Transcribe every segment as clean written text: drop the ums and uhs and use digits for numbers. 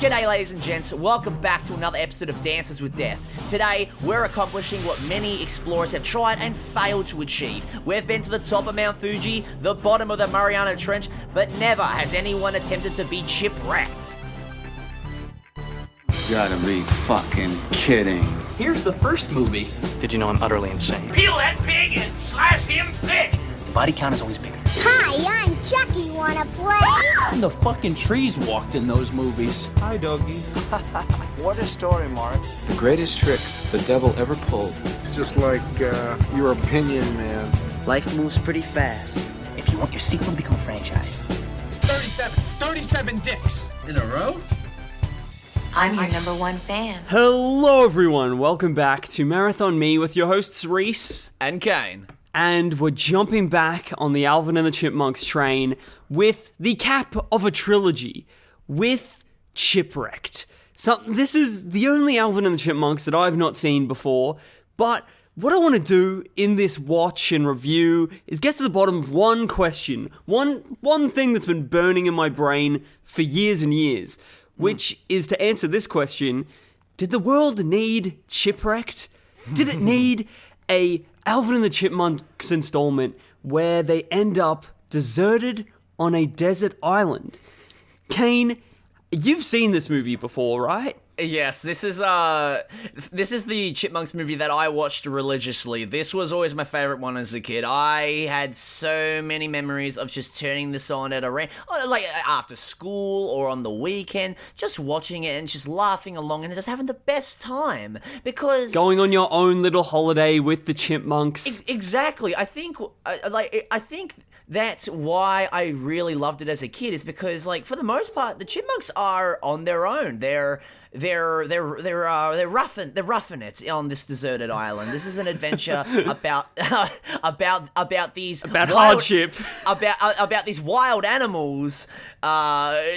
G'day ladies and gents, welcome back to another episode of Dances with Death. Today, we're accomplishing what many explorers have tried and failed to achieve. We've been to the top of Mount Fuji, the bottom of the Mariana Trench, but never has anyone attempted to be Chipwrecked. You gotta be fucking kidding. Here's the first movie. Did you know I'm utterly insane? Peel that pig and slice him thick! The body count is always bigger. Hi, I'm Chucky. Wanna play? The fucking trees walked in those movies. Hi, doggy. What a story, Mark. The greatest trick the devil ever pulled. It's just like your opinion, man. Life moves pretty fast. If you want your sequel to become a franchise. 37 dicks! In a row? I'm your number one fan. Hello, everyone. Welcome back to Marathon Me with your hosts, Rhys And Kane. And we're jumping back on the Alvin and the Chipmunks train with the cap of a trilogy, with Chipwrecked. This is the only Alvin and the Chipmunks that I've not seen before, but what I want to do in this watch and review is get to the bottom of one question, one thing that's been burning in my brain for years and years, which is to answer this question: did the world need Chipwrecked? Did it need a Alvin and the Chipmunks installment where they end up deserted on a desert island? Kane, you've seen this movie before, right? Yes, this is the Chipmunks movie that I watched religiously. This was always my favorite one as a kid. I had so many memories of just turning this on at like after school or on the weekend, just watching it and just laughing along and just having the best time because going on your own little holiday with the Chipmunks. Exactly. I think that's why I really loved it as a kid, is because, like, for the most part, the Chipmunks are on their own. They're roughing it on this deserted island. This is an adventure about these hardship, about these wild animals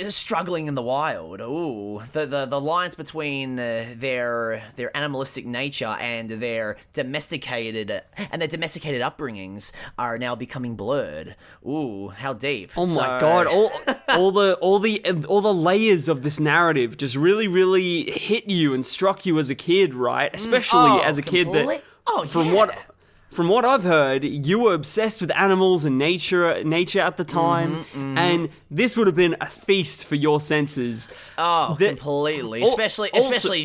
struggling in the wild. Ooh, the lines between their animalistic nature and their domesticated upbringings are now becoming blurred. Ooh, how deep! Oh my god! All the layers of this narrative just really hit you and struck you as a kid, right? Especially as a kid that, from what I've heard, you were obsessed with animals and nature at the time, and this would have been a feast for your senses. Oh, completely. Especially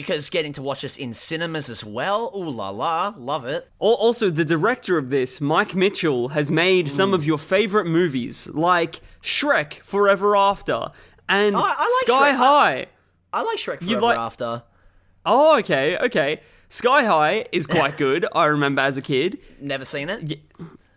because getting to watch this in cinemas as well. Ooh la la, love it. Also, the director of this, Mike Mitchell, has made some of your favorite movies, like Shrek Forever After, and I like Sky Shrek. High. I like Shrek Forever After. Oh, okay. Sky High is quite good, I remember as a kid. Never seen it. Yeah.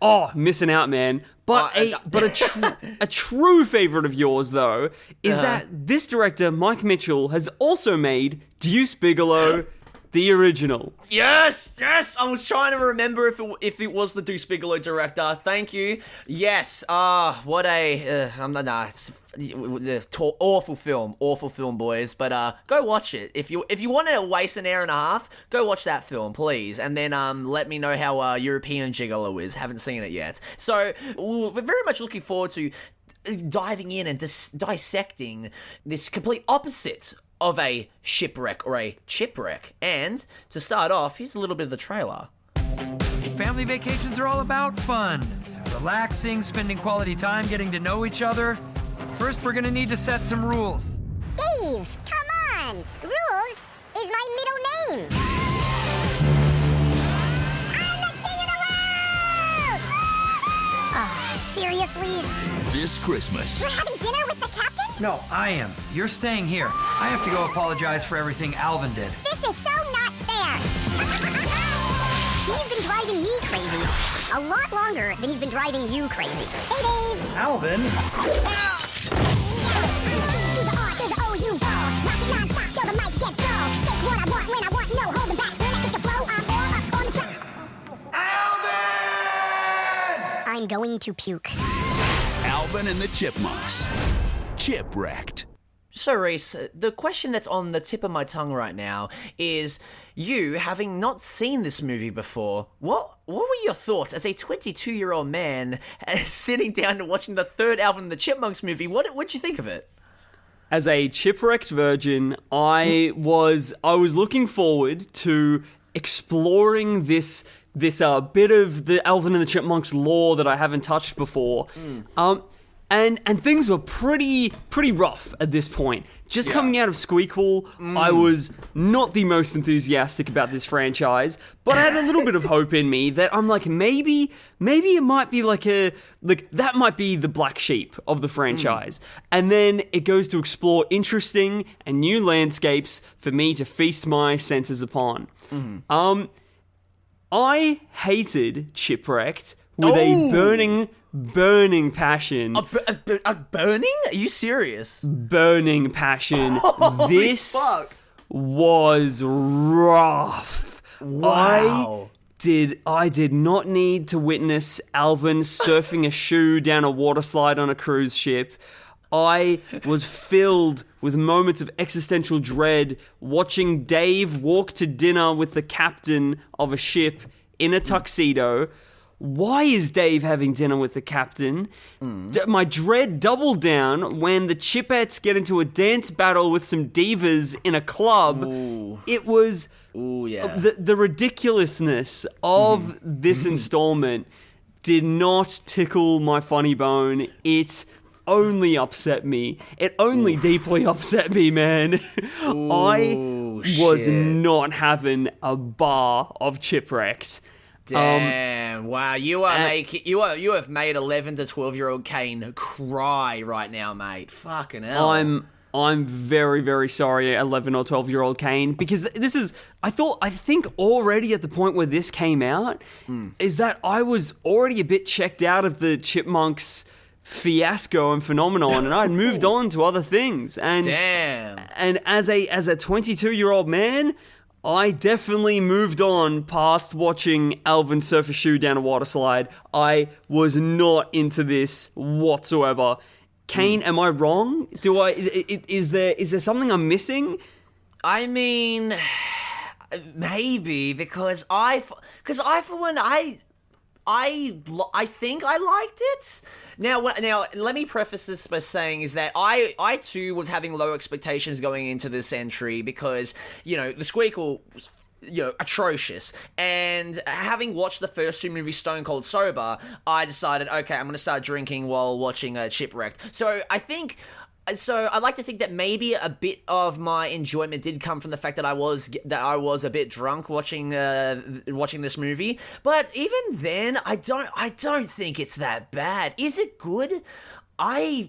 Oh, missing out, man. But a true favourite of yours, though, is that this director, Mike Mitchell, has also made Deuce Bigalow, the original. Yes! I was trying to remember if it was the Deuce Bigalow director. Thank you. Yes. What a awful film, boys. But go watch it if you want to waste an hour and a half. Go watch that film, please, and then let me know how European Gigolo is. Haven't seen it yet. So we're very much looking forward to diving in and dissecting this complete opposite of a shipwreck or a chipwreck. And to start off, here's a little bit of the trailer. Family vacations are all about fun. Relaxing, spending quality time, getting to know each other. First, we're gonna need to set some rules. Dave, come on. Rules is my middle name. I'm the king of the world! Seriously? This Christmas. You're having dinner with the captain? No, I am. You're staying here. I have to go apologize for everything Alvin did. This is so not fair. He's been driving me crazy. A lot longer than he's been driving you crazy. Hey, Dave. Alvin? To the R, to the O, you ball. Rock it non-stop till the mic gets dull. Take what I want, when I want, no holding back. When I kick the flow, I'm all up on the track. Alvin! I'm going to puke. Alvin and the Chipmunks. Chipwrecked. So, Rhys, the question that's on the tip of my tongue right now is, you, having not seen this movie before, what were your thoughts as a 22-year-old man sitting down and watching the third Alvin and the Chipmunks movie? What'd you think of it? as a Chipwrecked virgin, I was looking forward to exploring this bit of the Alvin and the Chipmunks lore that I haven't touched before. And things were pretty rough at this point. Just coming out of Squeakquel, I was not the most enthusiastic about this franchise, but I had a little bit of hope in me that I'm like, maybe it might be like that might be the black sheep of the franchise. And then it goes to explore interesting and new landscapes for me to feast my senses upon. I hated Chipwrecked with a burning passion. A burning? Are you serious? Burning passion. Holy this fuck. was rough. Wow. I did not need to witness Alvin surfing a shoe down a water slide on a cruise ship. I was filled with moments of existential dread watching Dave walk to dinner with the captain of a ship in a tuxedo. Why is Dave having dinner with the captain? My dread doubled down when the Chipettes get into a dance battle with some divas in a club. It was the ridiculousness of this installment did not tickle my funny bone. It only upset me. It only deeply upset me, man. I was not having a bar of Chipwrecked. Damn! Wow, you have made 11 to 12-year-old Kane cry right now, mate. Fucking hell. I'm very, very sorry, 11 or 12-year-old Kane, because this is, I think already at the point where this came out, is that I was already a bit checked out of the Chipmunks fiasco and phenomenon, and I'd moved on to other things. And damn. And as a 22-year-old man, I definitely moved on past watching Alvin surf a shoe down a water slide. I was not into this whatsoever. Kane, am I wrong? Is there something I'm missing? I mean, maybe because I for one I think I liked it. Now, let me preface this by saying is that I too was having low expectations going into this entry because, the Squeakquel was, atrocious. And having watched the first two movies stone cold sober, I decided, okay, I'm going to start drinking while watching Chipwrecked. So I'd like to think that maybe a bit of my enjoyment did come from the fact that I was a bit drunk watching this movie. But even then, I don't think it's that bad. Is it good? I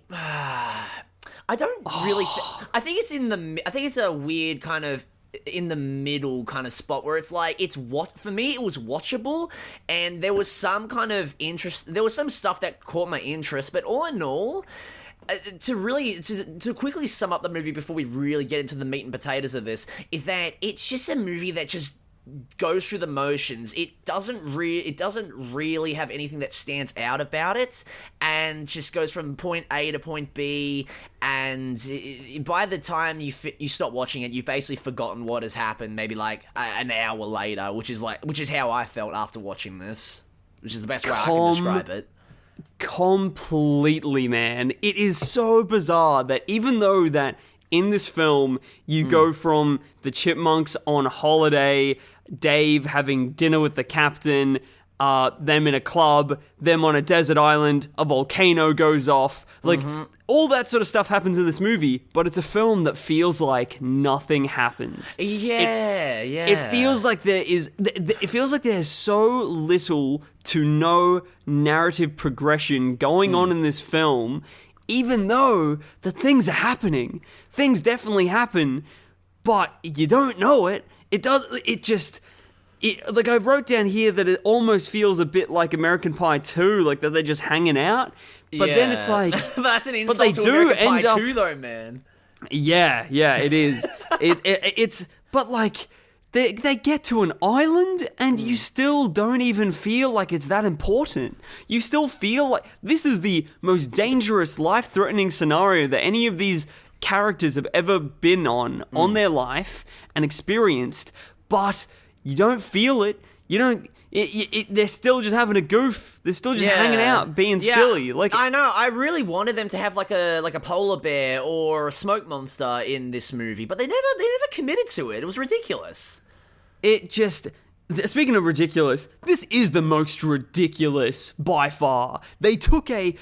don't really. I think it's a weird kind of in the middle kind of spot where it's like for me it was watchable, and there was some kind of interest. There was some stuff that caught my interest, but all in all. To quickly sum up the movie before we really get into the meat and potatoes of this, is that it's just a movie that just goes through the motions. It doesn't really have anything that stands out about it, and just goes from point A to point B. And by the time you stop watching it, you've basically forgotten what has happened. Maybe like an hour later, which is how I felt after watching this, which is the best way I can describe it. Completely, man. It is so bizarre that even though that in this film you go from the Chipmunks on holiday, Dave having dinner with the captain, them in a club, them on a desert island, a volcano goes off, all that sort of stuff happens in this movie, but it's a film that feels like nothing happens. It feels like there's so little to no narrative progression going on in this film, even though the things are happening. Things definitely happen, but you don't know it. I wrote down here that it almost feels a bit like American Pie 2, like that they're just hanging out. But then it's like... That's an insult to American Pie 2, though, man. Yeah, it is. It's... But, like, they get to an island, and you still don't even feel like it's that important. You still feel like this is the most dangerous, life-threatening scenario that any of these characters have ever been on their life and experienced, but... You don't feel it. You don't. They're still just having a goof. They're still just hanging out, being silly. Like I know. I really wanted them to have like a polar bear or a smoke monster in this movie, but they never committed to it. It was ridiculous. It just. Speaking of ridiculous, this is the most ridiculous by far. They took a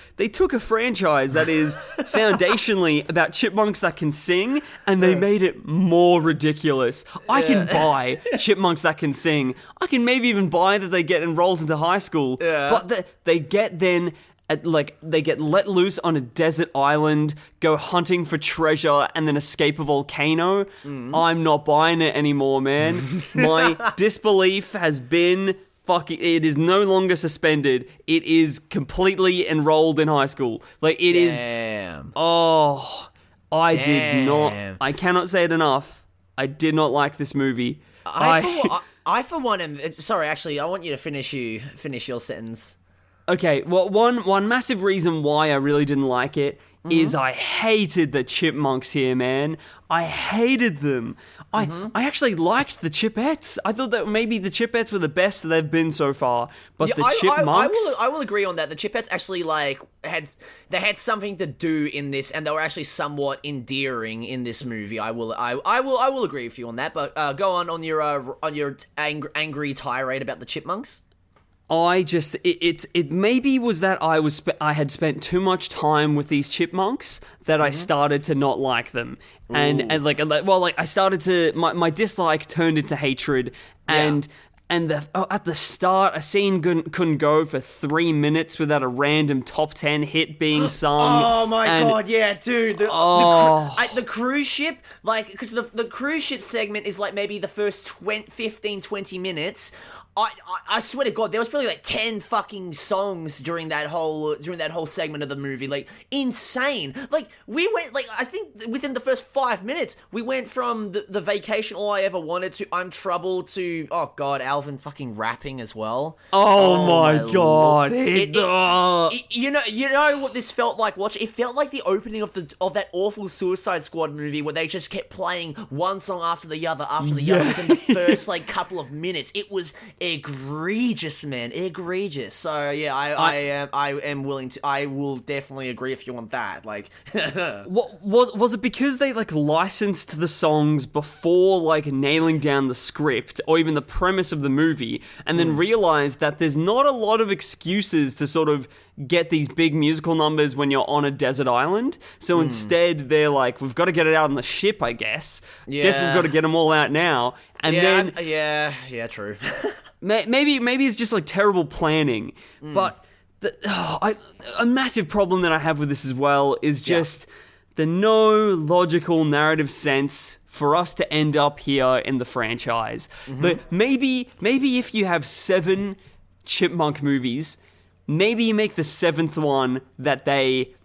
franchise that is foundationally about chipmunks that can sing, and they made it more ridiculous. I can buy chipmunks that can sing. I can maybe even buy that they get enrolled into high school. But they get they get let loose on a desert island, go hunting for treasure, and then escape a volcano. I'm not buying it anymore, man. My disbelief has been it is no longer suspended. It is completely enrolled in high school. Like, it is. Oh, did not. I cannot say it enough. I did not like this movie. I for one am. Sorry, actually, I want you to finish your sentence. Okay, well, one massive reason why I really didn't like it is I hated the chipmunks here, man. I hated them. I actually liked the Chipettes. I thought that maybe the Chipettes were the best they've been so far, but the Chipmunks... I will agree on that. The Chipettes actually had something to do in this, and they were actually somewhat endearing in this movie. I will agree with you on that. But go on your angry tirade about the Chipmunks. It maybe was that I had spent too much time with these chipmunks that I started to not like them, and I started to my dislike turned into hatred, and at the start a scene couldn't go for 3 minutes without a random top 10 hit being sung. Oh my god, yeah, dude. The cruise ship, like, because the cruise ship segment is like maybe the first 15-20 minutes. I swear to God, there was probably like 10 fucking songs during that whole segment of the movie. Like, insane. Like, we went, like, I think within the first 5 minutes, we went from the vacation all I ever wanted to I'm Trouble to, oh God, Alvin fucking rapping as well. Oh my God. You know what this felt like? It felt like the opening of that awful Suicide Squad movie where they just kept playing one song after the other within the first like couple of minutes. It was egregious, man. Egregious. So yeah, I am willing to. I will definitely agree if you want that. Like, was it because they like licensed the songs before like nailing down the script or even the premise of the movie, and then realized that there's not a lot of excuses to sort of get these big musical numbers when you're on a desert island? So instead, they're like, we've got to get it out on the ship, I guess. Yeah. Guess we've got to get them all out now. And true. Maybe it's just like terrible planning, but a massive problem that I have with this as well is just the no logical narrative sense for us to end up here in the franchise. But maybe if you have 7 Chipmunk movies, maybe you make the 7th one that they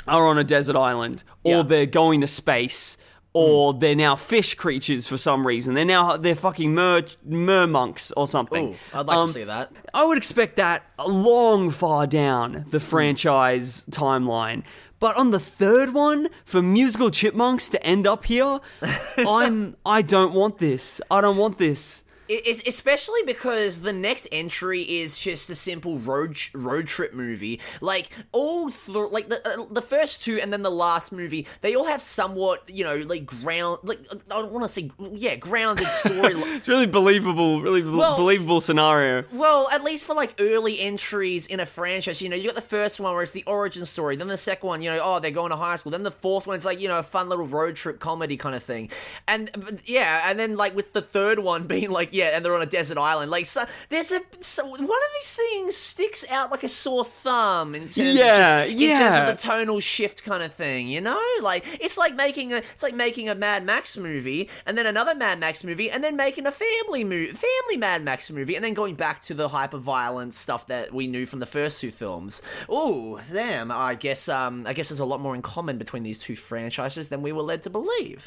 are on a desert island, or they're going to space, or they're now fish creatures for some reason. They're fucking mermonks or something. Ooh, I'd like to see that. I would expect that long far down the franchise timeline. But on the 3rd one, for musical chipmunks to end up here, I don't want this. I don't want this. It's especially because the next entry is just a simple road trip movie. Like the first 2 and then the last movie, they all have somewhat, like I don't want to say grounded story. It's really believable scenario. Well, at least for like early entries in a franchise, you got the first one where it's the origin story, then the second one, they're going to high school, then the 4th one's like a fun little road trip comedy kind of thing, and then like with the 3rd one being like. Yeah, and they're on a desert island. Like, one of these things sticks out like a sore thumb in terms of the tonal shift kind of thing. Like it's like making a Mad Max movie, and then another Mad Max movie, and then making a family Mad Max movie, and then going back to the hyper violent stuff that we knew from the first 2 films. Ooh, damn! I guess there's a lot more in common between these 2 franchises than we were led to believe.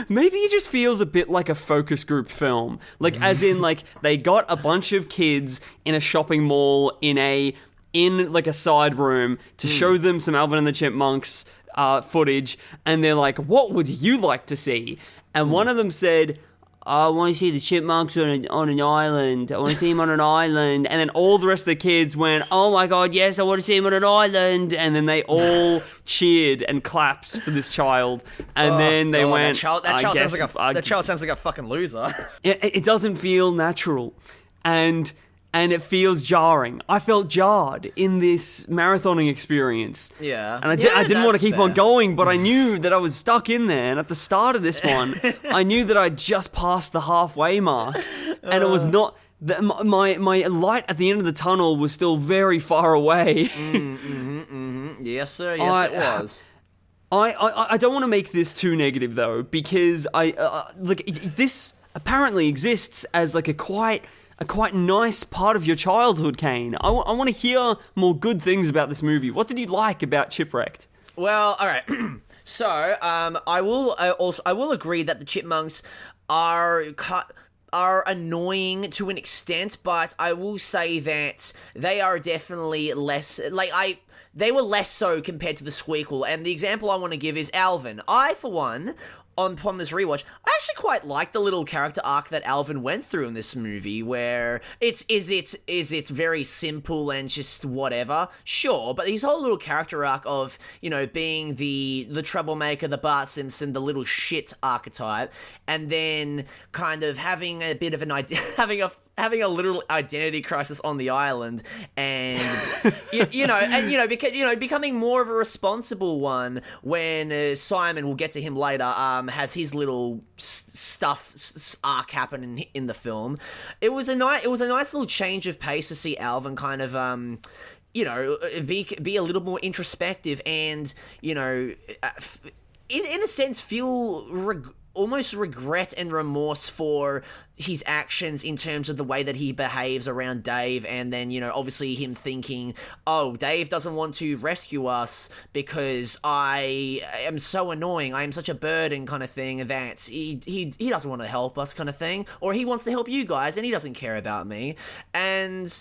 Maybe it just feels a bit like a focus group film. Like, as in, like, they got a bunch of kids in a shopping mall in like a side room to show them some Alvin and the Chipmunks footage, and they're like, what would you like to see? And one of them said, I want to see the chipmunks on an island. I want to see them on an island. And then all the rest of the kids went, oh my God, yes, I want to see them on an island. And then they all cheered and clapped for this child. And then they went, that child sounds like a fucking loser. It doesn't feel natural. And it feels jarring. I felt jarred in this marathoning experience. Yeah. And I didn't want to keep on going, but I knew that I was stuck in there. And at the start of this one, I knew that I'd just passed the halfway mark. And it was not... My light at the end of the tunnel was still very far away. Yes, sir. Yes, it was. I don't want to make this too negative, though, because this apparently exists as like a quite nice part of your childhood, Kane. I want to hear more good things about this movie. What did you like about Chipwrecked? Well, all right. So, I will agree that the Chipmunks are annoying to an extent, but I will say that they are definitely less they were less so compared to the Squeakle. And the example I want to give is Alvin. I, for one, upon this rewatch, I actually quite like the little character arc that Alvin went through in this movie, where it's very simple and just whatever, sure, but his whole little character arc of, you know, being the troublemaker, the Bart Simpson, the little shit archetype, and then kind of having a bit of an idea, having a little identity crisis on the island, and becoming more of a responsible one when Simon, we'll get to him later, has his little arc happen in the film. It was a nice little change of pace to see Alvin kind of be a little more introspective and, you know, in a sense feel almost regret and remorse for his actions in terms of the way that he behaves around Dave, and then, you know, obviously him thinking, oh, Dave doesn't want to rescue us because I am so annoying, I am such a burden kind of thing, that he doesn't want to help us kind of thing, or he wants to help you guys and he doesn't care about me. And,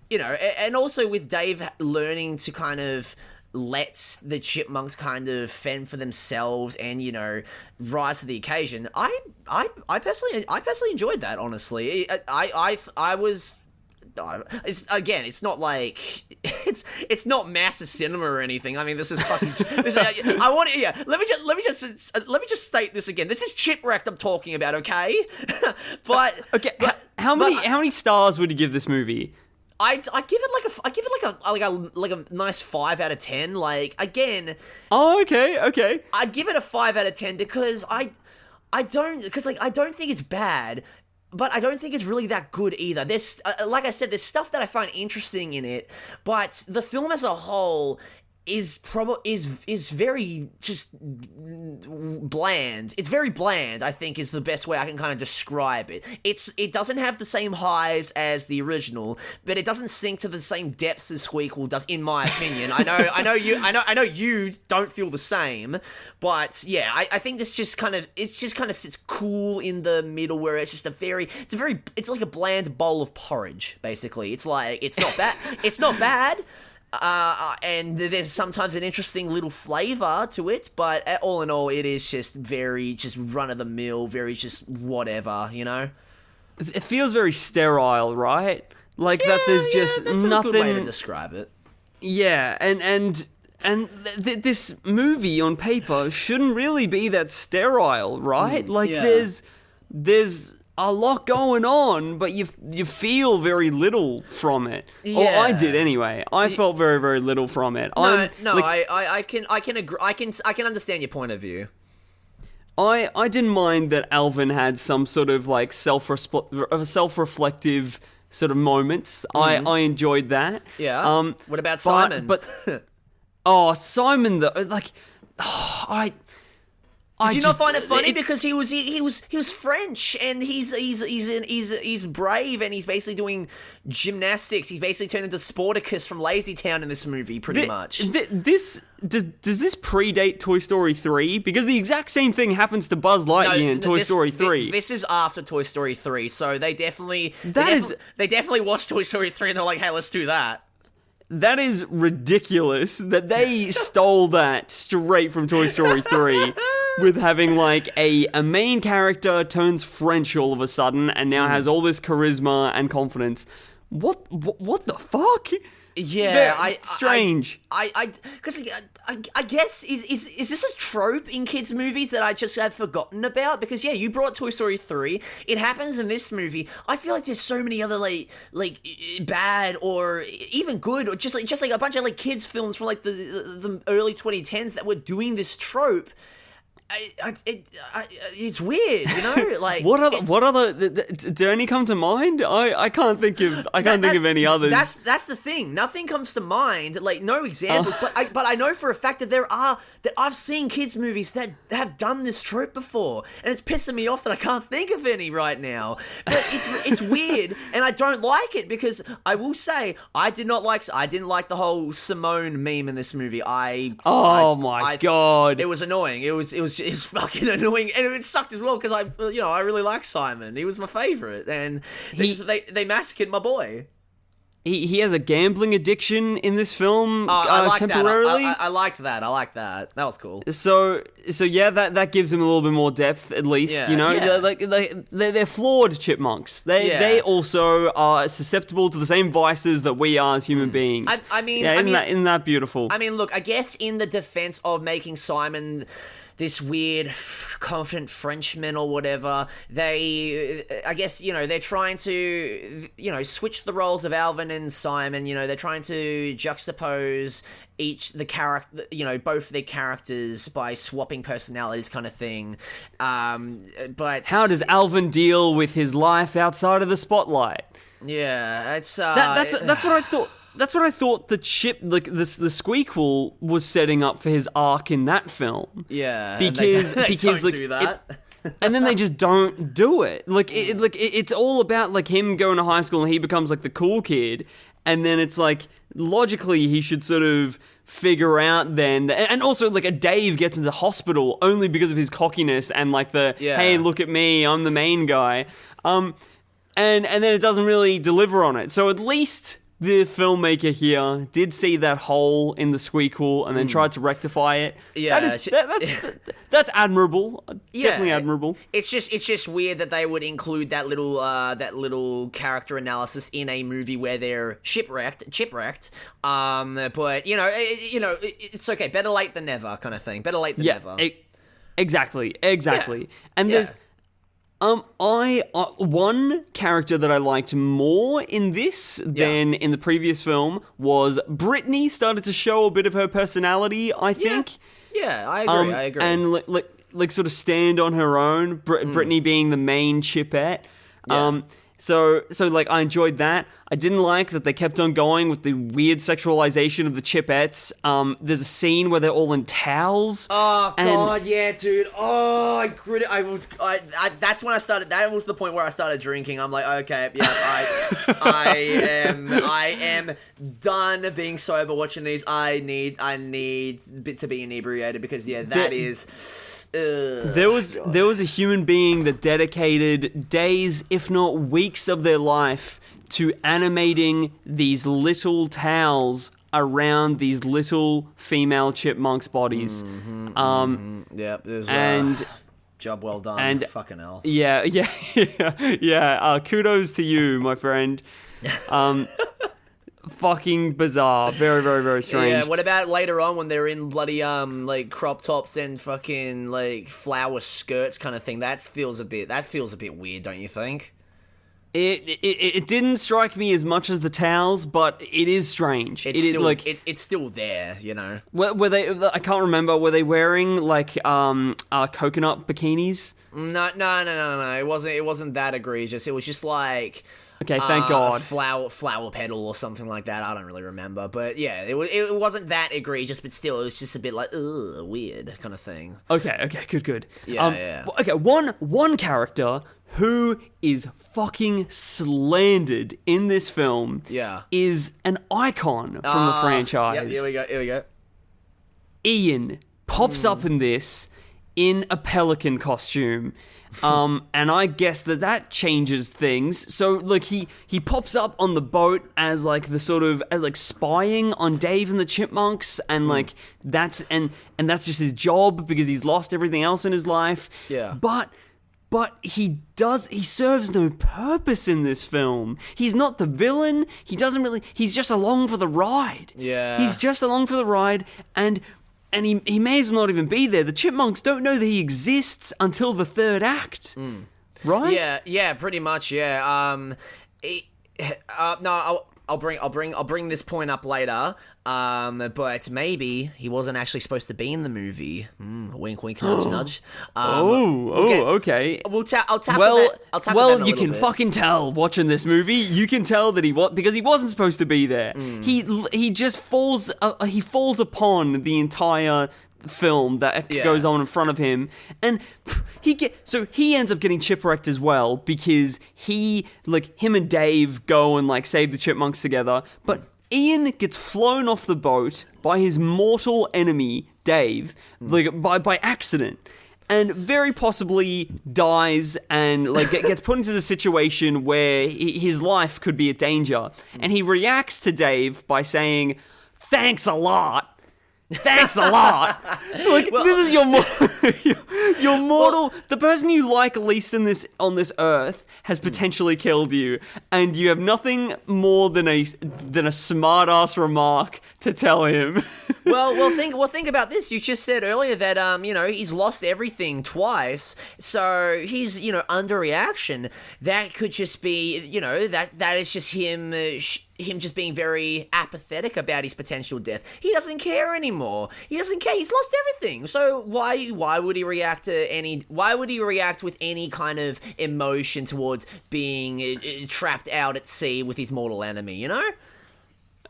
you know, and also with Dave learning to kind of let the Chipmunks kind of fend for themselves and, you know, rise to the occasion. I personally enjoyed that, honestly. It's not like it's not massive cinema or anything. I mean, this is fucking. Let me just state this again. This is Chipwrecked I'm talking about, okay? But okay, how many stars would you give this movie? I give it like a nice 5 out of 10. Like, again. Oh, okay. I'd give it a 5 out of 10 because I don't think it's bad, but I don't think it's really that good either. There's, like I said, there's stuff that I find interesting in it, but the film as a whole is very just bland. It's very bland, I think, is the best way I can kind of describe it. It doesn't have the same highs as the original, but it doesn't sink to the same depths as Squeakle does, in my opinion. I know you don't feel the same, but yeah, I think this just kind of sits cool in the middle, where it's like a bland bowl of porridge, basically. It's like, it's not bad. And there's sometimes an interesting little flavor to it, but all in all, it is just very run-of-the-mill, very just whatever, you know? It feels very sterile, right? Like, that there's just that's nothing... a good way to describe it. Yeah, and this movie on paper shouldn't really be that sterile, right? There's a lot going on, but you feel very little from it. Yeah. Or I did anyway. I felt very, very little from it. I can agree. I can understand your point of view. I didn't mind that Alvin had some sort of like self-reflective sort of moments. I enjoyed that. Yeah. What about Simon? But Simon, Did you not find it funny because he was French, and he's brave, and he's basically doing gymnastics. He's basically turned into Sporticus from Lazy Town in this movie, pretty much. Does this predate Toy Story 3? Because the exact same thing happens to Buzz Lightyear in Toy Story 3. This is after Toy Story 3, so they definitely watched Toy Story 3 and they're like, hey, let's do that. That is ridiculous that they stole that straight from Toy Story 3. with having like a main character turns French all of a sudden and now has all this charisma and confidence. What the fuck? Yeah, strange. I guess is this a trope in kids' movies that I just have forgotten about? Because yeah, you brought Toy Story 3. It happens in this movie. I feel like there's so many other like bad or even good or just like a bunch of like kids films from like the early 2010s that were doing this trope. It's weird, you know. Like what other? Do any come to mind? I can't think of think of any others. That's the thing. Nothing comes to mind. Like no examples. But I know for a fact that I've seen kids movies that have done this trope before, and it's pissing me off that I can't think of any right now. But it's weird, and I don't like it because I will say I didn't like the whole Simone meme in this movie. My god, it was annoying. It's fucking annoying, and it sucked as well because I really like Simon. He was my favorite, and they massacred my boy. He has a gambling addiction in this film temporarily. I liked that. I like that. That was cool. So yeah, that gives him a little bit more depth, at least. Yeah, you know, yeah. they're flawed chipmunks. They also are susceptible to the same vices that we are as human beings. Isn't that beautiful? I mean, look, I guess in the defense of making Simon this weird, confident Frenchman or whatever, they're trying to, switch the roles of Alvin and Simon. They're trying to juxtapose both their characters by swapping personalities, kind of thing. But how does Alvin deal with his life outside of the spotlight? Yeah, it's that's what I thought. That's what I thought the the Squeakquel was setting up for his arc in that film. Yeah, because they don't do that. And then they just don't do it. It's all about like him going to high school and he becomes like the cool kid, and then it's like logically he should sort of figure out then, and also like a Dave gets into hospital only because of his cockiness and like hey, look at me, I'm the main guy, and then it doesn't really deliver on it. So at least the filmmaker here did see that hole in the Squeakquel and then tried to rectify it. Yeah, that's admirable. Definitely admirable. It's just weird that they would include that little character analysis in a movie where they're shipwrecked. But it's okay. Better late than never, kind of thing. Better late than never. Exactly. And there's. One character that I liked more in this than in the previous film was Brittany started to show a bit of her personality, I think. Yeah, I agree. And like sort of stand on her own, Brittany being the main chipette. Yeah. So like I enjoyed that. I didn't like that they kept on going with the weird sexualization of the chipettes. There's a scene where they're all in towels. Oh god, yeah, dude. Oh, I crit it. That's when I started. That was the point where I started drinking. I'm like, okay, yeah, I am done being sober watching these. I need to be inebriated because that is. There was a human being that dedicated days, if not weeks, of their life to animating these little towels around these little female chipmunks' bodies. Yep, there's job well done. And fucking hell. Yeah. Kudos to you, my friend. Fucking bizarre. Very, very, very strange. Yeah, what about later on when they're in bloody like crop tops and fucking like flower skirts kind of thing? That feels a bit weird, don't you think? It didn't strike me as much as the towels, but it is strange. It's still there, you know. Were they? I can't remember. Were they wearing like coconut bikinis? No. It wasn't that egregious. It was just like. Okay, thank God. Flower petal or something like that. I don't really remember, but yeah, it wasn't that egregious, but still, it was just a bit like weird kind of thing. Okay, good. Yeah. Okay, one character who is fucking slandered in this film. Is an icon from the franchise. Yep, here we go. Ian pops up in this in a pelican costume. And I guess that changes things. So, like, he pops up on the boat as, like, the sort of, like, spying on Dave and the Chipmunks, and, like, that's just his job, because he's lost everything else in his life. Yeah. But he serves no purpose in this film. He's not the villain. He's just along for the ride. Yeah. He's just along for the ride, and he may as well not even be there. The Chipmunks don't know that he exists until the third act, right? Yeah, pretty much. Yeah. No, I'll bring this point up later. But maybe he wasn't actually supposed to be in the movie. Wink, wink, nudge, nudge. Okay. I'll tap. Well, you can fucking tell watching this movie. You can tell that because he wasn't supposed to be there. He just falls. He falls upon the entire film that goes on in front of him, and he ends up getting chipwrecked as well, because him and Dave go and, like, save the Chipmunks together, but Ian gets flown off the boat by his mortal enemy, Dave, like, by accident, and very possibly dies, and, like, gets put into the situation where his life could be a danger. And he reacts to Dave by saying, "Thanks a lot." Thanks a lot. Like, this is your mortal. The person you like least on this earth has potentially killed you, and you have nothing more than a smart-ass remark to tell him. Well, think about this. You just said earlier that he's lost everything twice, so he's underreaction. That could just be that is just him. Him just being very apathetic about his potential death. He doesn't care anymore. He doesn't care. He's lost everything. So why would he react with any kind of emotion towards being trapped out at sea with his mortal enemy,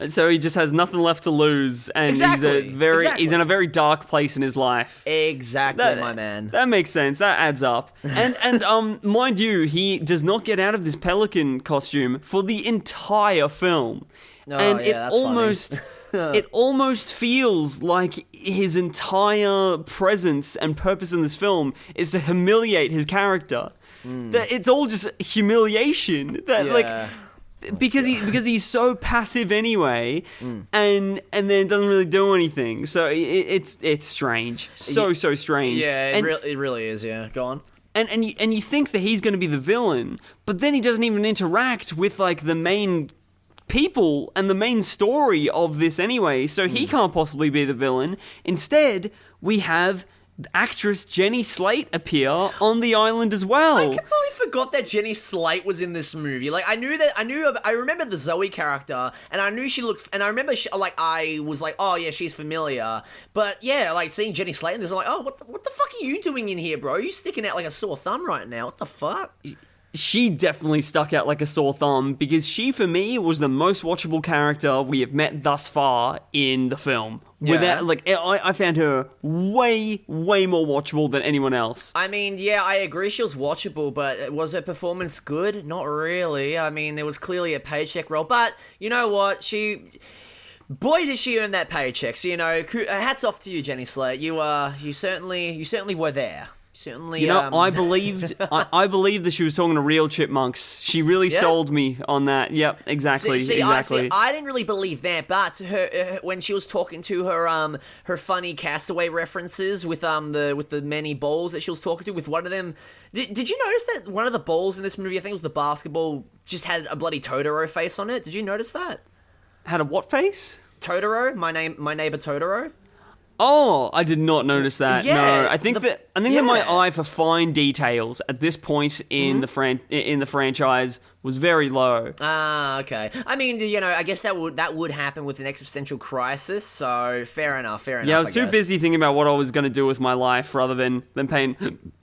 So he just has nothing left to lose, and he's in a very dark place in his life. Exactly, my man. That makes sense. That adds up. And mind you, he does not get out of this pelican costume for the entire film. It almost feels like his entire presence and purpose in this film is to humiliate his character. That it's all just humiliation. Because he's so passive anyway, and then doesn't really do anything. So it's strange, so strange. Yeah, it really is. Yeah, go on. And you think that he's going to be the villain, but then he doesn't even interact with, like, the main people and the main story of this anyway. So he can't possibly be the villain. Instead, we have actress Jenny Slate appear on the island as well. I completely forgot that Jenny Slate was in this movie. Like, I remember the Zoe character, and I knew she looked, and I remember I was like, oh yeah, she's familiar. But yeah, like, seeing Jenny Slate in this, I'm like, oh, what the fuck are you doing in here, bro? You sticking out like a sore thumb right now. What the fuck? She definitely stuck out like a sore thumb, because she, for me, was the most watchable character we have met thus far in the film. Yeah. I found her way, way more watchable than anyone else. I mean, yeah, I agree she was watchable, but was her performance good? Not really. I mean, there was clearly a paycheck role, but you know what? Boy, did she earn that paycheck. So, hats off to you, Jenny Slate. You certainly were there. Certainly, I believed that she was talking to real chipmunks. She really sold me on that. Yep, exactly. Exactly. I didn't really believe that, but her when she was talking to her funny castaway references with the many balls that she was talking to, with one of them. Did you notice that one of the balls in this movie, I think it was the basketball, just had a bloody Totoro face on it? Did you notice that? Had a what face? Totoro, my neighbor Totoro. Oh, I did not notice that. Yeah, no, I think that my eye for fine details at this point in the franchise was very low. Ah, okay. I mean, I guess that would happen with an existential crisis. So fair enough. Yeah, I was too busy thinking about what I was going to do with my life rather than paying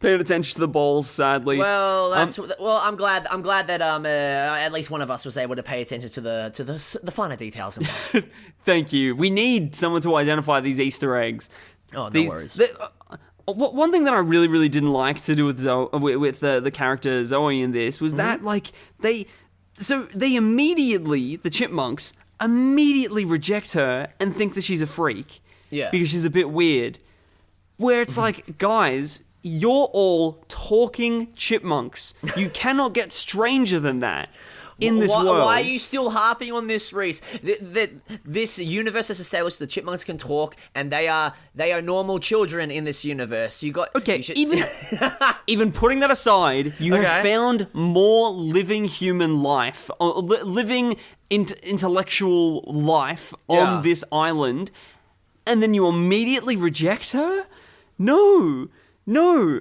attention to the balls. Sadly. Well, I'm glad that at least one of us was able to pay attention to the finer details in life. Thank you. We need someone to identify these Easter eggs. Oh, no worries. One thing that I really, really didn't like to do with the character Zoe in this was that, like, the Chipmunks immediately reject her and think that she's a freak. Yeah. Because she's a bit weird. where it's like, guys, you're all talking chipmunks. You cannot get stranger than that in this world. Why are you still harping on this, Rhys? This universe has established the chipmunks can talk, and they are normal children in this universe. Even putting that aside, you have found more living human life, living intellectual life on this island, and then you immediately reject her? No,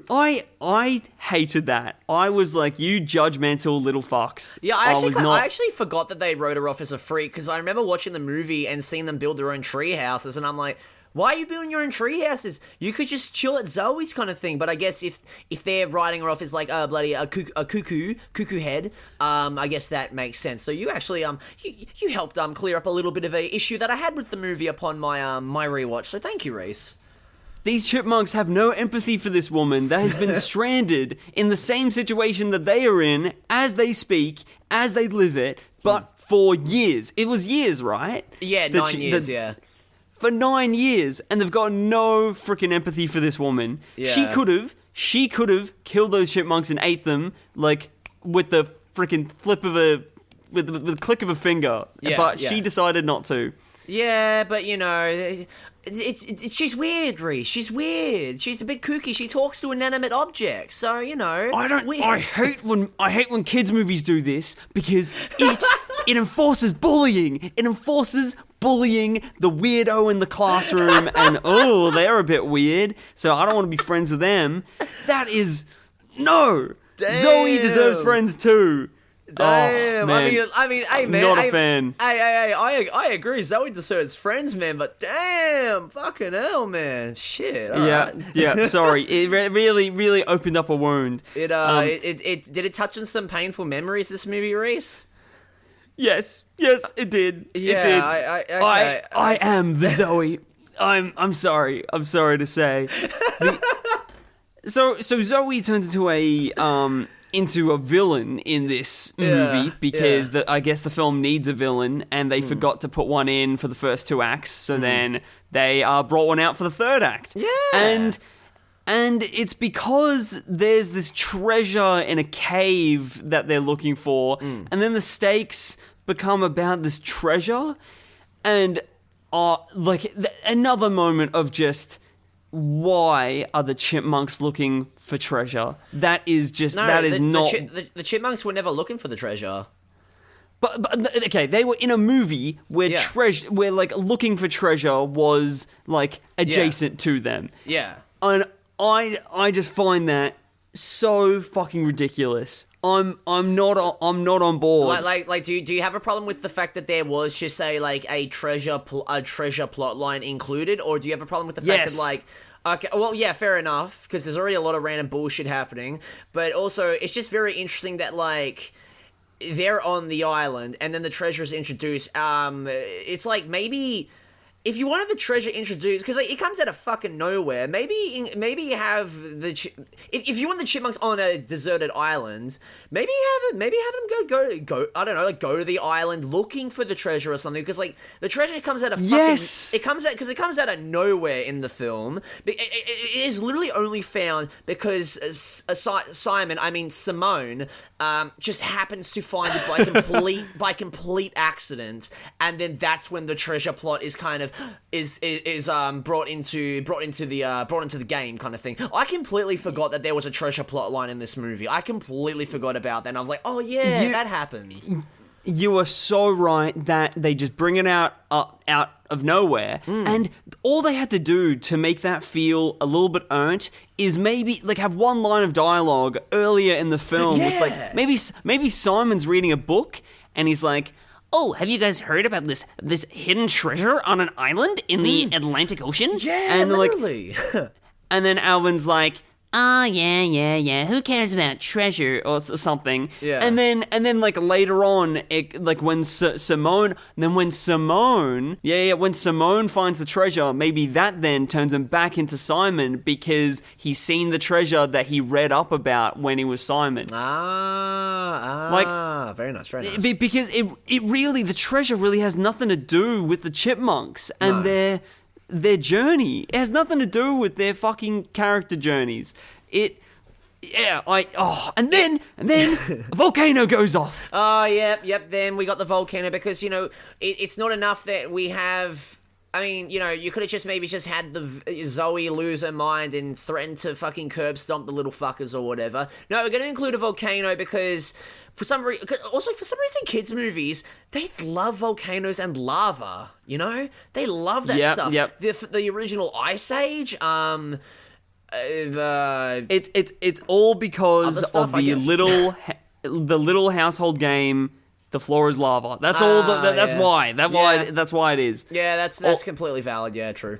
I hated that. I was like, you judgmental little fucks. Yeah, I actually forgot that they wrote her off as a freak, because I remember watching the movie and seeing them build their own tree houses, and I'm like, why are you building your own tree houses? You could just chill at Zoe's kind of thing. But I guess if they're writing her off as like a cuckoo head, I guess that makes sense. So you actually you helped clear up a little bit of a issue that I had with the movie upon my my rewatch. So thank you, Rhys. These chipmunks have no empathy for this woman that has been stranded in the same situation that they are in as they speak, as they live it, but for years. It was years, right? Yeah, 9 years, yeah. For 9 years, and they've got no freaking empathy for this woman. Yeah. She could have killed those chipmunks and ate them, like, with the freaking with the click of a finger. Yeah, but yeah. she decided not to. Yeah, but you know, she's weird, Rhys. She's weird. She's a bit kooky. She talks to inanimate objects, so you know. I hate when kids movies do this because it enforces bullying. It enforces bullying the weirdo in the classroom, and oh, they're a bit weird, so I don't want to be friends with them. That is no. Damn. Zoe deserves friends too. Damn. Oh, man. I mean, hey, man. Not a fan. Hey, I agree. Zoe deserves friends, man, but damn, fucking hell, man. Shit. All right. Yeah, sorry. It really opened up a wound. It did it touch on some painful memories, this movie, Rhys? Yes, it did. Yeah, it did. I am the Zoe. I'm sorry. I'm sorry to say. So Zoe turns into a villain in this movie because I guess the film needs a villain, and they forgot to put one in for the first 2 acts. So then they brought one out for the 3rd act. Yeah, and it's because there's this treasure in a cave that they're looking for, and then the stakes become about this treasure, and another moment of just, why are the chipmunks looking for treasure? That is just, the chipmunks were never looking for the treasure. But okay, they were in a movie where where like looking for treasure was like adjacent to them. Yeah. And I just find that so fucking ridiculous. I'm not on board. Like, do you have a problem with the fact that there was just a treasure plot line included, or do you have a problem with the fact that like, okay, well, yeah, fair enough, because there's already a lot of random bullshit happening, but also it's just very interesting that like they're on the island and then the treasure is introduced. It's like maybe. If you wanted the treasure introduced, because like, it comes out of fucking nowhere, maybe you have if you want the chipmunks on a deserted island, maybe have them go I don't know, like go to the island looking for the treasure or something, because like the treasure comes out of fucking, it comes out of nowhere in the film. It is literally only found because Simone just happens to find it by complete accident, and then that's when the treasure plot is kind of brought into the game kind of thing. I completely forgot that there was a treasure plot line in this movie. I completely forgot about that, and I was like, oh yeah, that happened. You are so right that they just bring it out of nowhere, and all they had to do to make that feel a little bit earned is maybe like have one line of dialogue earlier in the film with like maybe Simon's reading a book and he's like, oh, have you guys heard about this hidden treasure on an island in the Atlantic Ocean? Yeah, and literally. And then Alvin's like, oh, yeah, who cares about treasure or something? Yeah. And then like later on, when Simone finds the treasure, maybe that then turns him back into Simon because he's seen the treasure that he read up about when he was Simon. Very nice. Because it really, the treasure really has nothing to do with the chipmunks, and their journey. It has nothing to do with their fucking character journeys. And then a volcano goes off. Oh, yep. Then we got the volcano because, it's not enough that we have. I mean, you could have just had the Zoe lose her mind and threaten to fucking curb stomp the little fuckers or whatever. No, we're going to include a volcano because for some reason, kids' movies, they love volcanoes and lava, They love that stuff. Yep. The original Ice Age, it's all because of the little household game. The floor is lava. That's all. That's why. That's why it is. Yeah, that's completely valid. Yeah, true.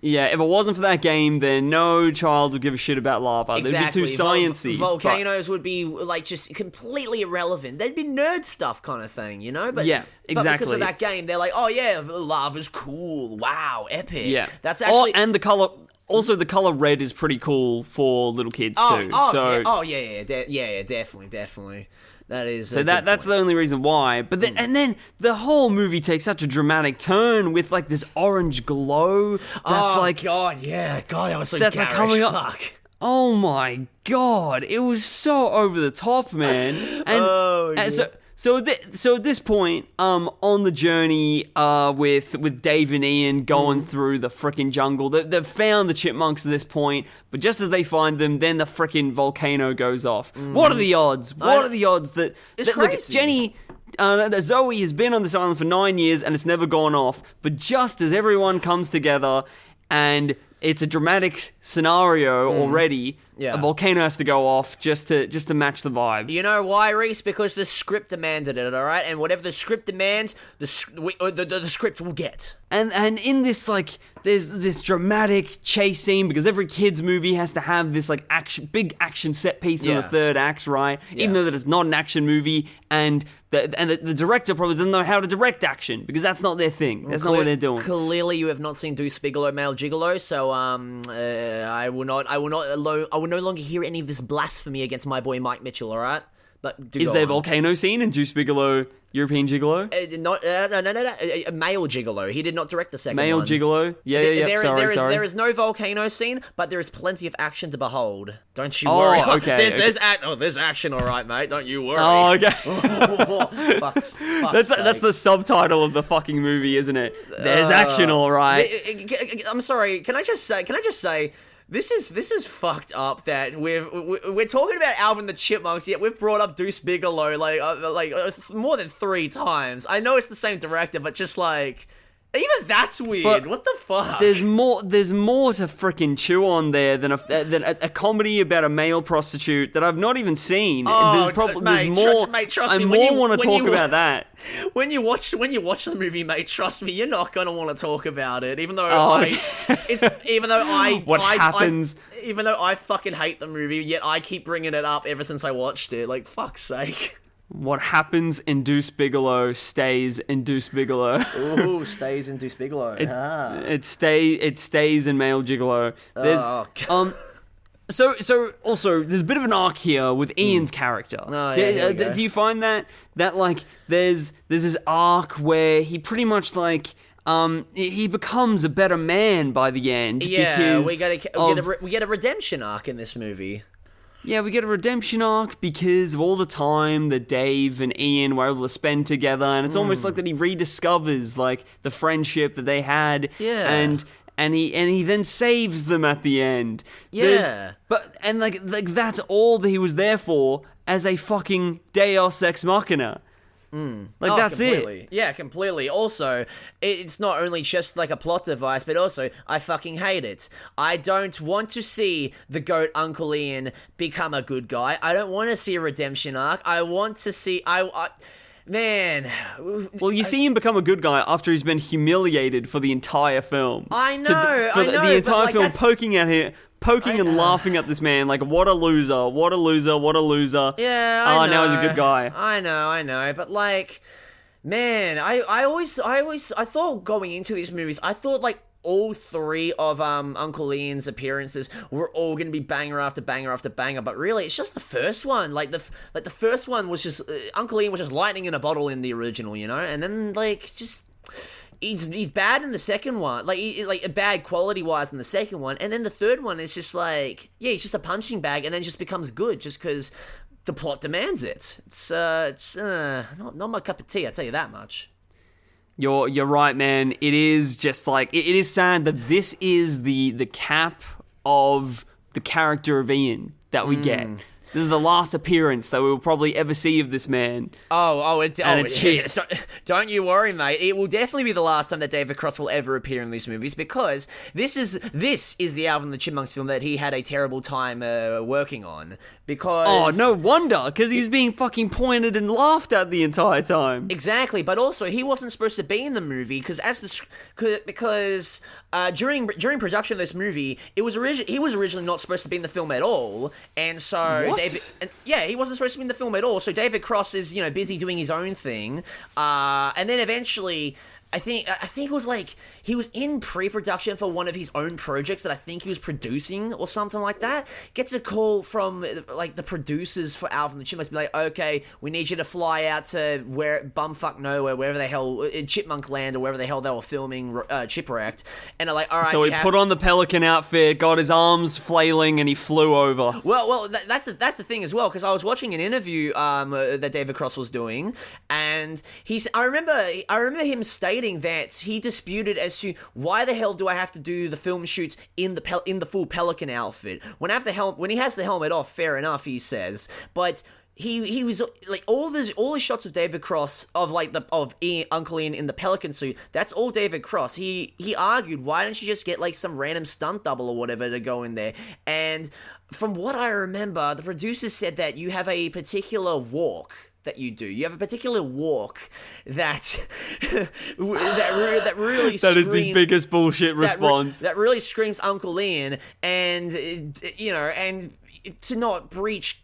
Yeah, if it wasn't for that game, then no child would give a shit about lava. Exactly. They'd be too sciencey. Volcanoes would be just completely irrelevant. They'd be nerd stuff kind of thing, But yeah, exactly. But because of that game, they're like, oh yeah, lava's cool. Wow, epic. Yeah, that's actually and the color. Also, the color red is pretty cool for little kids too. Definitely. That is that's the only reason why. But then and then the whole movie takes such a dramatic turn with like this orange glow. That's God, that was so garish. Like coming up. Fuck. Oh my God, it was so over the top, man. And so at this point, on the journey, with Dave and Ian going through the frickin' jungle, they've found the chipmunks at this point, but just as they find them, then the frickin' volcano goes off. What are the odds? What are the odds that... It's crazy. Look, Jenny... Zoe has been on this island for 9 years and it's never gone off, but just as everyone comes together and it's a dramatic scenario already... Yeah. A volcano has to go off just to match the vibe. You know why, Rhys? Because the script demanded it, all right? And whatever the script demands, the script will get. And in this, like, there's this dramatic chase scene because every kid's movie has to have this, like, big action set piece in the third act, right? Yeah. Even though that it's not an action movie, and the director probably doesn't know how to direct action because that's not their thing. That's not what they're doing. Clearly, you have not seen Deuce Bigelow, Male Gigolo, so I will no longer hear any of this blasphemy against my boy Mike Mitchell, alright? But is there a volcano scene in Deuce Bigelow, European Gigolo? No, Male Gigolo. He did not direct the second Male one. Gigolo? Sorry. There is no volcano scene, but there is plenty of action to behold. Don't you worry. Okay. There's action, alright, mate. Don't you worry. Oh, okay. Fuck's that's the subtitle of the fucking movie, isn't it? There's action, alright. I'm sorry. Can I just say? This is fucked up that we're talking about Alvin the Chipmunks, yet we've brought up Deuce Bigelow more than 3 times. I know it's the same director, but just like even that's weird. But what the fuck? There's more to frickin' chew on there than a comedy about a male prostitute that I've not even seen. Oh, there's more. Mate, trust I me. more want to talk about that. When you watch the movie, mate, trust me, you're not gonna want to talk about it. Even though even though I fucking hate the movie, yet I keep bringing it up ever since I watched it. Like, fuck's sake. What happens in Deuce Bigelow stays in Deuce Bigelow. Ooh, stays in Deuce Bigelow. It stays in Male Gigolo. So also there's a bit of an arc here with Ian's character. Do you find that like there's this arc where he pretty much like he becomes a better man by the end? Yeah, we get a redemption arc in this movie. Yeah, we get a redemption arc because of all the time that Dave and Ian were able to spend together, and it's almost like that he rediscovers like the friendship that they had. Yeah. And he then saves them at the end. Yeah. Like that's all that he was there for as a fucking Deus Ex Machina. That's completely. it. Yeah, completely. Also, it's not only just like a plot device, but also, I fucking hate it. I don't want to see the goat Uncle Ian become a good guy. I don't want to see a redemption arc. I want to see... Man. Well, you see him become a good guy after he's been humiliated for the entire film. I know, the entire film poking at him... and laughing at this man, like, what a loser, what a loser, what a loser. Yeah, I know. Now he's a good guy. I know, but like, man, I thought going into these movies, I thought like all 3 of Uncle Ian's appearances were all gonna be banger after banger after banger, but really it's just the first one. Like the first one was just Uncle Ian was just lightning in a bottle in the original, and then like just. he's bad in the second one, like bad quality wise in the second one, and then the third one is just like, yeah, he's just a punching bag, and then just becomes good just because the plot demands it. It's not my cup of tea, I tell you that much. You're right, man. It is just like it is sad that this is the cap of the character of Ian that we get. This is the last appearance that we will probably ever see of this man. It's shit. Don't you worry, mate. It will definitely be the last time that David Cross will ever appear in these movies, because this is the Alvin and the Chipmunks film that he had a terrible time working on. Because no wonder, because he was being fucking pointed and laughed at the entire time. Exactly, but also he wasn't supposed to be in the movie because during production of this movie, he was originally not supposed to be in the film at all, and so he wasn't supposed to be in the film at all. So David Cross is busy doing his own thing, and then eventually. I think it was like he was in pre-production for one of his own projects that I think he was producing or something like that. Gets a call from like the producers for Alvin and the Chipmunks, be like, okay, we need you to fly out to bumfuck nowhere, wherever the hell, in Chipmunk Land or wherever the hell they were filming Chipwrecked. And they're like, all right. So he put on the pelican outfit, got his arms flailing, and he flew over. Well, that's the thing as well, because I was watching an interview that David Cross was doing, and I remember him stating that he disputed as to why the hell do I have to do the film shoots in the full pelican outfit when he has the helmet off. Fair enough, he says, but he was like all the shots of David Cross of Uncle Ian in the pelican suit. That's all David Cross. He argued, why don't you just get like some random stunt double or whatever to go in there? And from what I remember, the producers said that you have a particular walk that you do. You have a particular walk that that really that is the biggest bullshit response. That really screams Uncle Ian, and and to not breach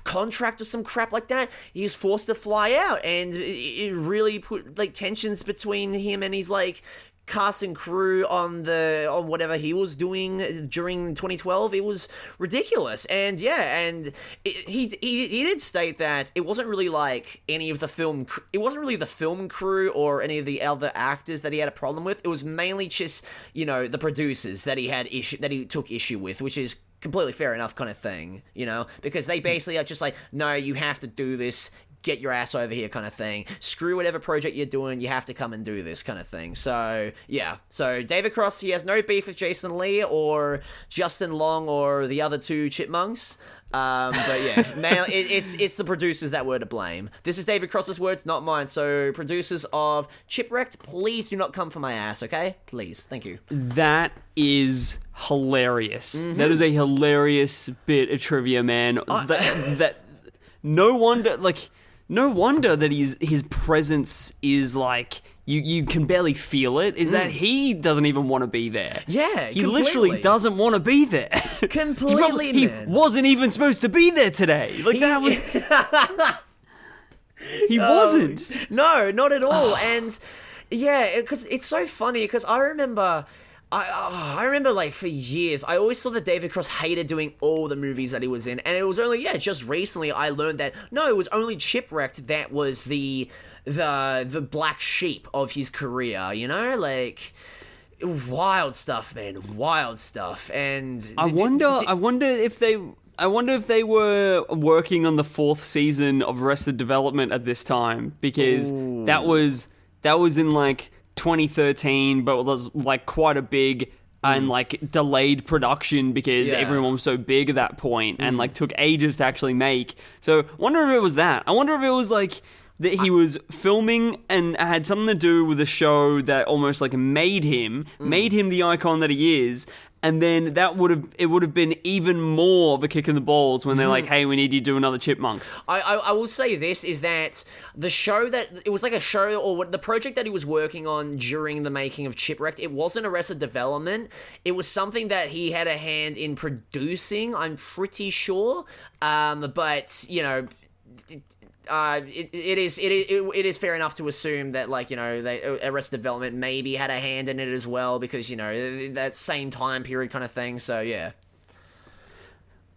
contract or some crap like that, he's forced to fly out, and it really put like tensions between him and his like cast and crew on whatever he was doing during 2012. It was ridiculous, and he did state that it wasn't really like any of the film. It wasn't really the film crew or any of the other actors that he had a problem with. It was mainly just the producers that he took issue with, which is completely fair enough kind of thing, because they basically are just like, no, you have to do this. Get your ass over here kind of thing. Screw whatever project you're doing, you have to come and do this kind of thing. So, yeah. So, David Cross, he has no beef with Jason Lee or Justin Long or the other two Chipmunks. But yeah, it's the producers that were to blame. This is David Cross's words, not mine. So, producers of Chipwrecked, please do not come for my ass, okay? Please. Thank you. That is hilarious. Mm-hmm. That is a hilarious bit of trivia, man. No wonder that his presence is like you can barely feel it. Is that he doesn't even want to be there? Yeah, he literally doesn't want to be there. Completely, he wasn't even supposed to be there today. Like that was. He wasn't. No, not at all. And yeah, because it's so funny. Because I remember. I remember, like, for years, I always thought that David Cross hated doing all the movies that he was in, and it was only, just recently I learned that, no, it was only Chipwrecked that was the black sheep of his career, like, wild stuff, man, wild stuff, and... I wonder if they were working on the 4th season of Arrested Development at this time, because that was in, like... 2013, but it was like quite a big and like delayed production because everyone was so big at that point and like took ages to actually make. So I wonder if it was that. I wonder if it was like that he was filming and had something to do with a show that almost like made him the icon that he is. And then it would have been even more of a kick in the balls when they're like, hey, we need you to do another Chipmunks. I will say this, is that the show it was like a show, or the project that he was working on during the making of Chipwrecked, it wasn't Arrested Development. It was something that he had a hand in producing, I'm pretty sure. But, it is fair enough to assume that, like, Arrested Development maybe had a hand in it as well, because, that same time period kind of thing, so yeah.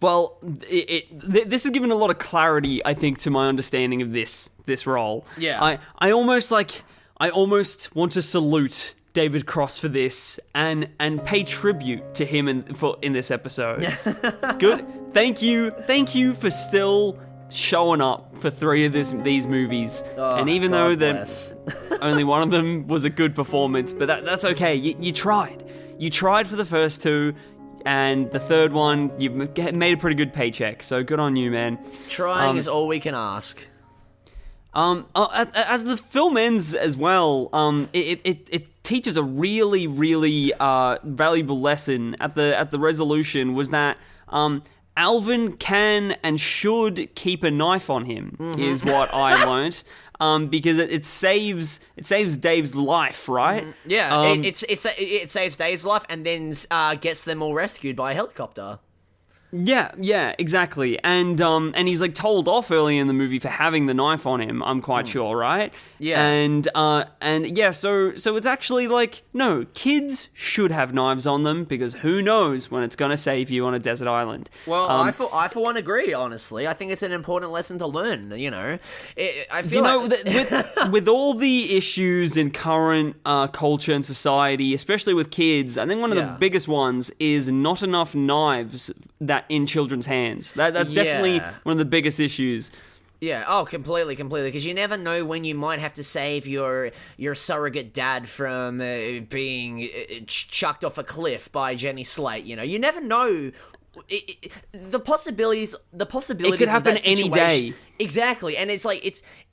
Well, this has given a lot of clarity, I think, to my understanding of this role. Yeah. I almost I almost want to salute David Cross for this and pay tribute to him in this episode. Good. Thank you for still showing up for 3 of these movies. And even though only one of them was a good performance, but that's okay. You tried. You tried for the first 2, and the third one, you made a pretty good paycheck. So good on you, man. Trying is all we can ask. As the film ends as well, it teaches a really, really valuable lesson at the resolution was that Alvin can and should keep a knife on him, is what I learnt. Because it saves Dave's life, right? Yeah, it saves Dave's life and then gets them all rescued by a helicopter. Yeah, exactly. And he's like told off early in the movie for having the knife on him, I'm quite sure, right? Yeah. And yeah, so it's actually like, no, kids should have knives on them because who knows when it's gonna save you on a desert island. Well, I for one agree, honestly. I think it's an important lesson to learn, you know. I feel with all the issues in current culture and society, especially with kids, I think one of the biggest ones is not enough knives that in children's hands. That's definitely one of the biggest issues. Yeah, oh, completely, because you never know when you might have to save your surrogate dad from being chucked off a cliff by Jenny Slate, you know? You never know. The possibilities it could happen any day. Exactly, and it's like,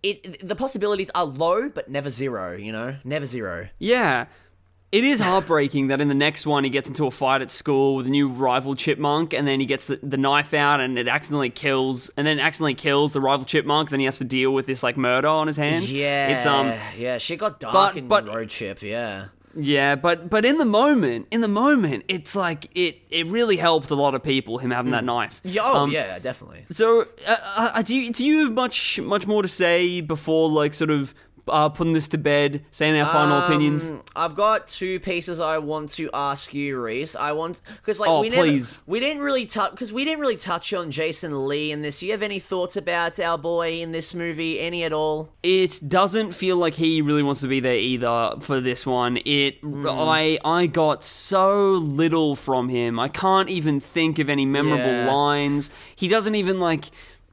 the possibilities are low, but never zero, you know? Never zero. Yeah. It is heartbreaking that in the next one he gets into a fight at school with a new rival chipmunk, and then he gets the knife out and it accidentally kills the rival chipmunk. Then he has to deal with this like murder on his hands. Yeah, yeah, shit got dark in Road Chip. Yeah. Yeah, but in the moment, it's like it really helped a lot of people, him having that knife. Yeah, definitely. So, do you have much more to say before like sort of putting this to bed, saying our final opinions? I've got 2 pieces I want to ask you, Rhys. Because we didn't really touch on Jason Lee in this. Do you have any thoughts about our boy in this movie? Any at all? It doesn't feel like he really wants to be there either for this one. I got so little from him. I can't even think of any memorable lines. He doesn't even like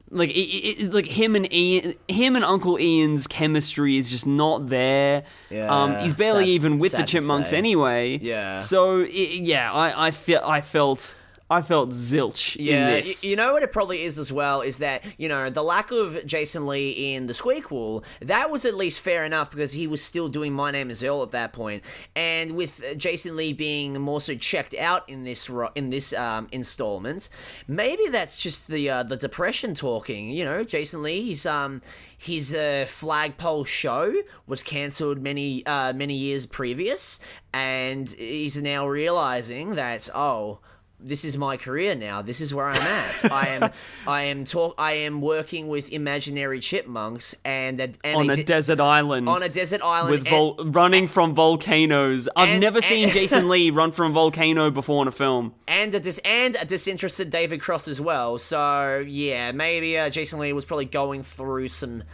him and Uncle Ian's chemistry is just not there. Yeah, he's barely even with the Chipmunks anyway. Yeah. So I felt zilch in this. You know what it probably is as well, is that, you know, the lack of Jason Lee in The Squeakquel, that was at least fair enough because he was still doing My Name is Earl at that point. And with Jason Lee being more so checked out in this installment, maybe that's just the depression talking. You know, Jason Lee, his flagpole show was cancelled many years previous, and he's now realizing that, this is my career now. This is where I'm at. I am working with imaginary chipmunks and on a desert island. On a desert island with running from volcanoes. I've never seen Jason Lee run from a volcano before in a film. And a disinterested David Cross as well. So yeah, maybe Jason Lee was probably going through some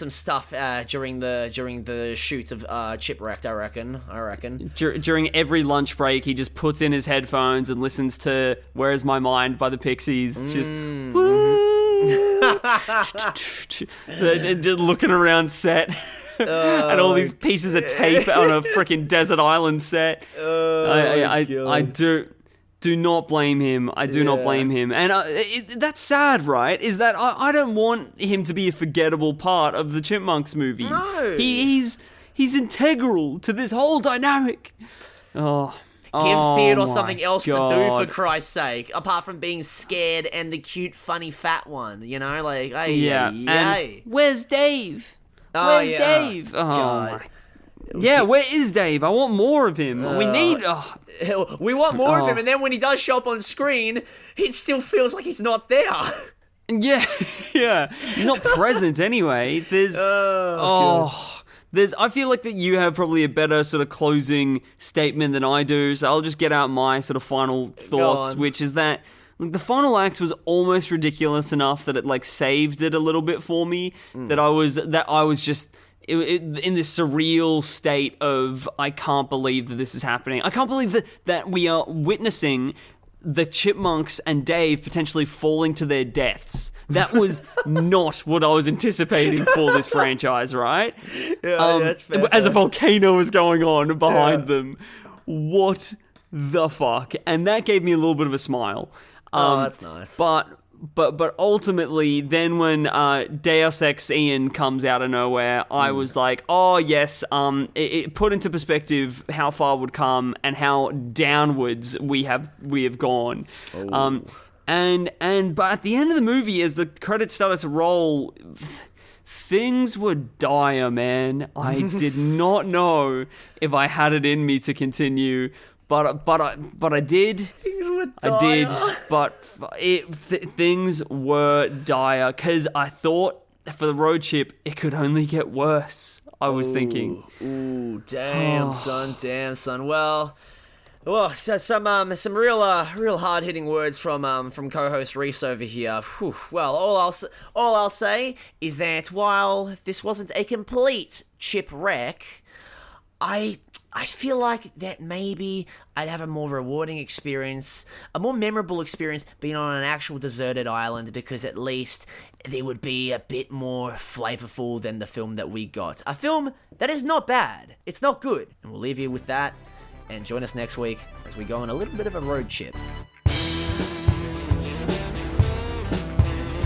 stuff during the shoot of Chipwrecked. I reckon. During every lunch break, he just puts in his headphones and listens to "Where's My Mind" by the Pixies. Just just looking around set at all these pieces of tape on a freaking desert island set. I do not blame him. I do not blame him. And that's sad, right? Is that I don't want him to be a forgettable part of the Chipmunks movie. No. He's integral to this whole dynamic. Give Theodore something else to do, for Christ's sake, apart from being scared and the cute, funny, fat one, you know? Like, and where's Dave? Where's Dave? Oh, my. Yeah, where is Dave? I want more of him. We want more of him, and then when he does show up on screen, it still feels like he's not there. Yeah. He's not present anyway. I feel like that you have probably a better sort of closing statement than I do, so I'll just get out my sort of final thoughts, which is that the final act was almost ridiculous enough that it like saved it a little bit for me. That I was just in this surreal state of, I can't believe that this is happening. I can't believe that we are witnessing the Chipmunks and Dave potentially falling to their deaths. That was not what I was anticipating for this franchise, right? Yeah, that's fair. As a volcano was going on behind them. What the fuck? And that gave me a little bit of a smile. That's nice. But ultimately, then when Deus Ex Ian comes out of nowhere, I was like, oh yes, it put into perspective how far we'd come and how downwards we have gone. Oh. But at the end of the movie, as the credits started to roll, things were dire, man. I did not know if I had it in me to continue. But I did. Things were dire. I did, but things were dire because I thought for the road trip it could only get worse. I was thinking. Ooh, damn, son. Well, so some real hard hitting words from co-host Rhys over here. Whew. Well, all I'll say is that while this wasn't a complete chipwreck, I feel like that maybe I'd have a more rewarding experience, a more memorable experience being on an actual deserted island, because at least there would be a bit more flavorful than the film that we got. A film that is not bad. It's not good. And we'll leave you with that, and join us next week as we go on a little bit of a road trip.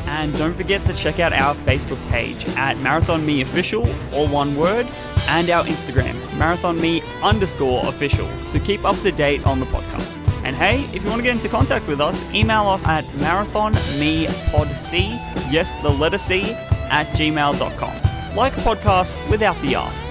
And don't forget to check out our Facebook page at MarathonMeOfficial, all one word, and our Instagram, MarathonMe_official, to keep up to date on the podcast. And hey, if you want to get into contact with us, email us at marathonmepodc, yes, the letter C, @gmail.com. Like a podcast without the ask.